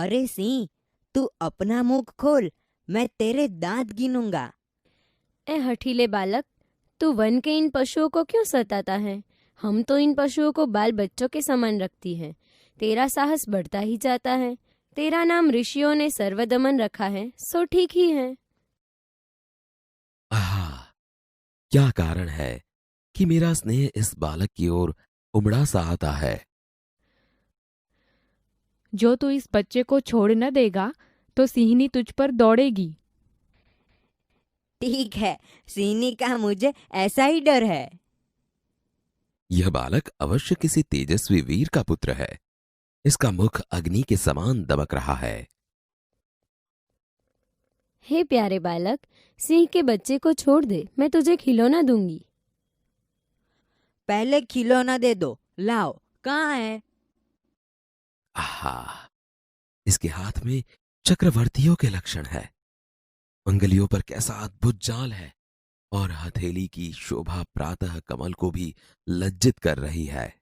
अरे सिंह, तू अपना मुंह खोल, मैं तेरे दांत गिनूंगा। ए हठीले बालक, तू वन के इन पशुओं को क्यों सताता है? हम तो इन पशुओं को बाल बच्चों के समान रखती हैं। तेरा साहस बढ़ता ही जाता है। तेरा नाम ऋषियों ने सर्वदमन रखा है, सो ठीक ही है। आहा, क्या कारण है कि मेरा स्नेह इस बालक की ओर उमड़ा सा आता है? जो तू इस बच्चे को छोड़ न देगा तो सिंहनी तुझ पर दौड़ेगी। ठीक है, सिंह का मुझे ऐसा ही डर है। यह बालक अवश्य किसी तेजस्वी वीर का पुत्र है। इसका मुख अग्नि के समान दमक रहा है। हे प्यारे बालक, सिंह के बच्चे को छोड़ दे, मैं तुझे खिलौना दूंगी। पहले खिलौना दे दो, लाओ, कहाँ है? आहा, इसके हाथ में चक्रवर्तियों के लक्षण है। अंगुलियों पर कैसा अद्भुत जाल है और हथेली की शोभा प्रातः कमल को भी लज्जित कर रही है।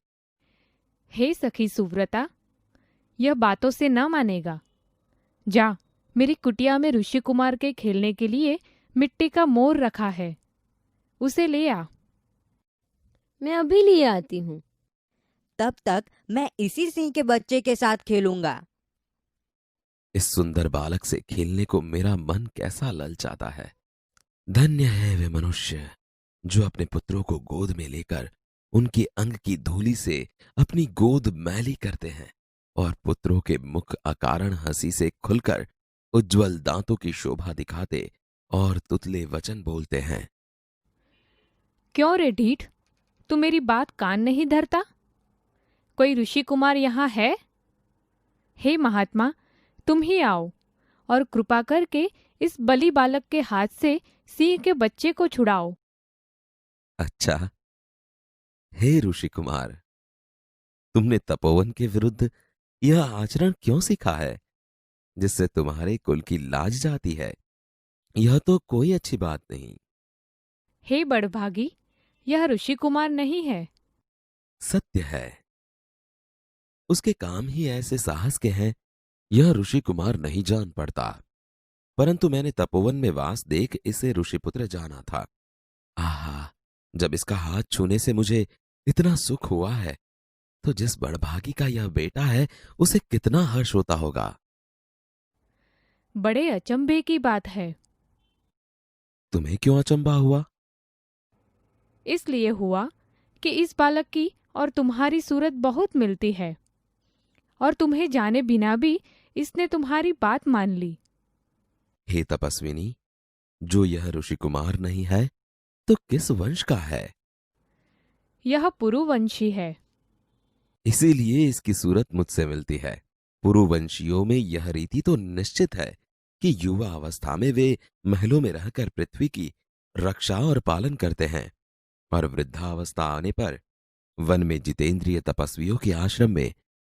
हे सखी सुव्रता, यह बातों से न मानेगा। जा, मेरी कुटिया में ऋषि कुमार के खेलने के लिए मिट्टी का मोर रखा है, उसे ले आ। मैं अभी लिए आती हूँ। तब तक मैं इसी सिंह के बच्चे के साथ खेलूंगा। इस सुंदर बालक से खेलने को मेरा मन कैसा ललचाता है। धन्य है वे मनुष्य जो अपने पुत्रों को गोद में लेकर उनके अंग की धूलि से अपनी गोद मैली करते हैं और पुत्रों के मुख अकारण हंसी से खुलकर उज्जवल दांतों की शोभा दिखाते और तुतले वचन बोलते हैं। क्यों रे ढीठ, तू मेरी बात कान नहीं धरता? कोई ऋषि कुमार यहाँ है? हे महात्मा, तुम ही आओ और कृपा करके इस बलि बालक के हाथ से सिंह के बच्चे को छुड़ाओ। अच्छा, हे ऋषि कुमार, तुमने तपोवन के विरुद्ध यह आचरण क्यों सीखा है जिससे तुम्हारे कुल की लाज जाती है? यह तो कोई अच्छी बात नहीं। हे बड़भागी, यह ऋषि कुमार नहीं है। सत्य है, उसके काम ही ऐसे साहस के हैं, यह ऋषि कुमार नहीं जान पड़ता। परंतु मैंने तपोवन में वास देख इसे ऋषिपुत्र जाना था। आहा, जब इसका हाथ छूने से मुझे इतना सुख हुआ है तो जिस बड़भागी का यह बेटा है उसे कितना हर्ष होता होगा। बड़े अचंभे की बात है। तुम्हें क्यों अचंभा हुआ? इसलिए हुआ कि इस बालक की और तुम्हारी सूरत बहुत मिलती है और तुम्हें जाने बिना भी इसने तुम्हारी बात मान ली। हे तपस्विनी, जो यह ऋषि कुमार नहीं है तो किस वंश का है? यह पुरुवंशी है। इसीलिए इसकी सूरत मुझसे मिलती है। पुरुवंशियों में यह रीति तो निश्चित है कि युवा अवस्था में वे महलों में रहकर पृथ्वी की रक्षा और पालन करते हैं और वृद्धावस्था आने पर वन में जितेंद्रिय तपस्वियों के आश्रम में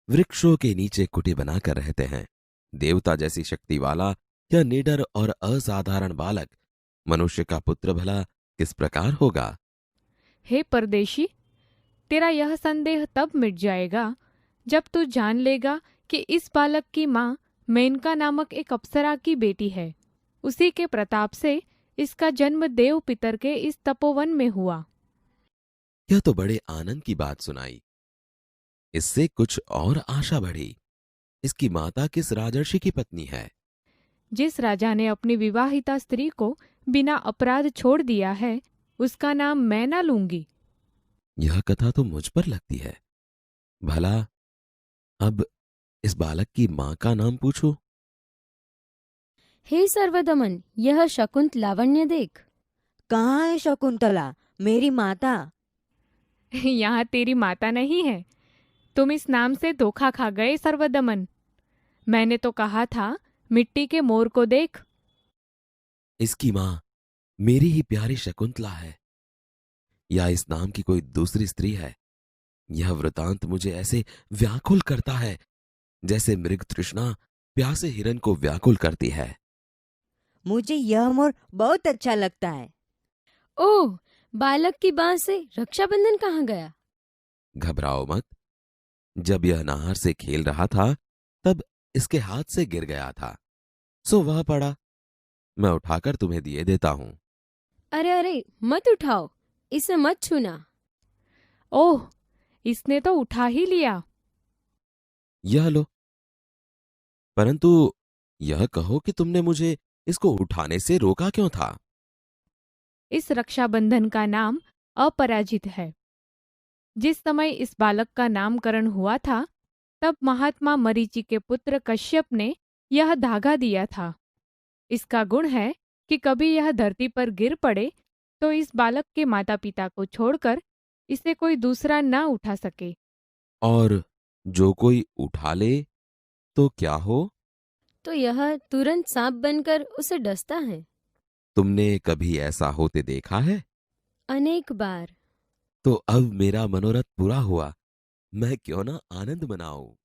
वृक्षों के नीचे कुटी बनाकर रहते हैं। देवता जैसी शक्ति वाला यह निडर और असाधारण बालक मनुष्य का पुत्र भला किस प्रकार होगा? हे परदेशी, तेरा यह संदेह तब मिट जाएगा जब तू जान लेगा कि इस बालक की माँ मेनका नामक एक अप्सरा की बेटी है। उसी के प्रताप से इसका जन्म देव पितर के इस तपोवन में हुआ। यह तो बड़े आनंद की बात सुनाई। इससे कुछ और आशा बढ़ी। इसकी माता किस राजर्षि की पत्नी है? जिस राजा ने अपनी विवाहिता स्त्री को बिना अपराध छोड़ दिया है, उसका नाम मैं ना लूंगी। यह कथा तो मुझ पर लगती है। भला अब इस बालक की मां का नाम पूछो। हे सर्वदमन, यह शकुंत लावण्य देख। कहाँ है शकुंतला, मेरी माता? यहाँ तेरी माता नहीं है। तुम इस नाम से धोखा खा गए सर्वदमन। मैंने तो कहा था मिट्टी के मोर को देख। इसकी मां मेरी ही प्यारी शकुंतला है या इस नाम की कोई दूसरी स्त्री है? यह वृतांत मुझे ऐसे व्याकुल करता है जैसे मृग तृष्णा प्यासे हिरन को व्याकुल करती है। मुझे यह मोर बहुत अच्छा लगता है। ओह, बालक की बांह से रक्षाबंधन कहाँ गया? घबराओ मत। जब यह नहर से खेल रहा था तब इसके हाथ से गिर गया था, सो वह पड़ा। मैं उठाकर तुम्हें दिए देता हूं। अरे अरे, मत उठाओ, इसे मत छूना। ओह, इसने तो उठा ही लिया। यह लो। परंतु यह कहो कि तुमने मुझे इसको उठाने से रोका क्यों था? इस रक्षाबंधन का नाम अपराजित है। जिस समय इस बालक का नामकरण हुआ था, तब महात्मा मरीचि के पुत्र कश्यप ने यह धागा दिया था। इसका गुण है कि कभी यह धरती पर गिर पड़े तो इस बालक के माता पिता को छोड़कर इसे कोई दूसरा ना उठा सके। और जो कोई उठा ले तो क्या हो? तो यह तुरंत सांप बनकर उसे डसता है। तुमने कभी ऐसा होते देखा है? अनेक बार। तो अब मेरा मनोरथ पूरा हुआ। मैं क्यों ना आनंद मनाऊं।